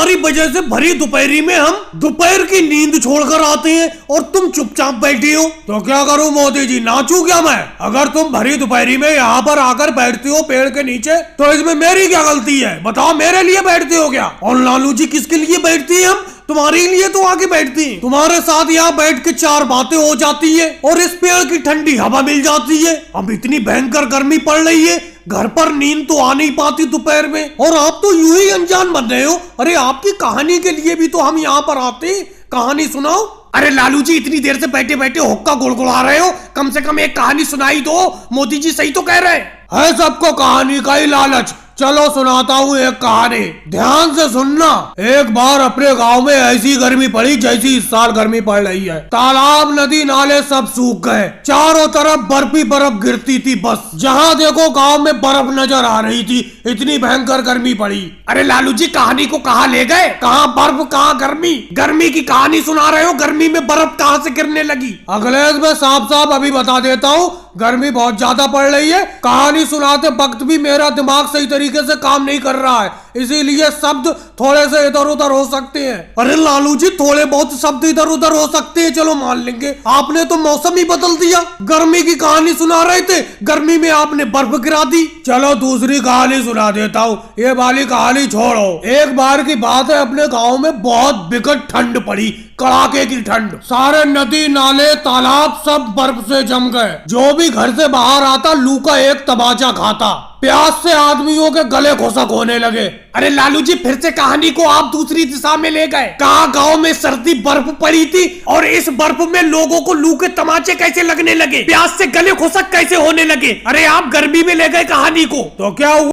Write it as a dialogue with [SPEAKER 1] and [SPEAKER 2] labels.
[SPEAKER 1] तुम्हारी वजह से भरी दोपहरी में हम दोपहर की नींद छोड़कर आते हैं और तुम चुपचाप बैठी हो। तो क्या करूं मोदी जी, नाचूं क्या मैं? अगर तुम भरी दोपहरी में यहाँ पर आकर बैठती हो पेड़ के नीचे तो इसमें मेरी क्या गलती है? बताओ, मेरे लिए बैठते हो क्या? और लालू जी किसके लिए बैठती है? हम तुम्हारे लिए तो आके बैठती हैं। तुम्हारे साथ यहाँ बैठ के चार बातें हो जाती है और इस पेड़ की ठंडी हवा मिल जाती है। अब इतनी भयंकर गर्मी पड़ रही है, घर पर नींद तो आ नहीं पाती दोपहर में, और आप तो यूं ही अनजान बन रहे हो। अरे आपकी कहानी के लिए भी तो हम यहाँ पर आते, कहानी सुनाओ। अरे लालू जी, इतनी देर से बैठे बैठे हुक्का गुड़गुड़ा रहे हो, कम से कम एक कहानी सुनाई दो। मोदी जी सही तो कह रहे हैं, सबको कहानी का ही लालच। चलो सुनाता हूँ एक कहानी, ध्यान से सुनना। एक बार अपने गांव में ऐसी गर्मी पड़ी जैसी इस साल गर्मी पड़ रही है। तालाब, नदी, नाले सब सूख गए, चारों तरफ बर्फ ही बर्फ गिरती थी। बस जहाँ देखो गांव में बर्फ नजर आ रही थी, इतनी भयंकर गर्मी पड़ी। अरे लालू जी, कहानी को कहाँ ले गए? कहाँ बर्फ, कहाँ गर्मी? गर्मी की कहानी सुना रहे हो, गर्मी में बर्फ कहाँ से गिरने लगी? अगले में साफ साफ अभी बता देता हूँ, गर्मी बहुत ज्यादा पड़ रही है। कहानी सुनाते वक्त भी मेरा दिमाग सही तरीके से काम नहीं कर रहा है, इसीलिए शब्द थोड़े से इधर उधर हो सकते हैं। अरे लालू जी, थोड़े बहुत शब्द इधर उधर हो सकते हैं, चलो मान लेंगे। आपने तो मौसम ही बदल दिया। गर्मी की कहानी सुना रहे थे, गर्मी में आपने बर्फ गिरा दी। चलो दूसरी कहानी सुना देता हूँ, ये वाली कहानी छोड़ो। एक बार की बात है, अपने गाँव में बहुत बिकट ठंड पड़ी, कड़ाके की ठंड। सारे नदी, नाले, तालाब सब बर्फ से जम गए। जो भी घर से बाहर आता लू का एक तमाचा खाता। प्यास से आदमियों के गले खुशक होने लगे। अरे लालू जी, फिर से कहानी को आप दूसरी दिशा में ले गए। कहा गांव में सर्दी बर्फ पड़ी थी और इस बर्फ में लोगों को लू के तमाचे कैसे लगने लगे, प्यास से गले खुशक कैसे होने लगे? अरे आप गर्मी में ले गए कहानी को। तो क्या हुआ?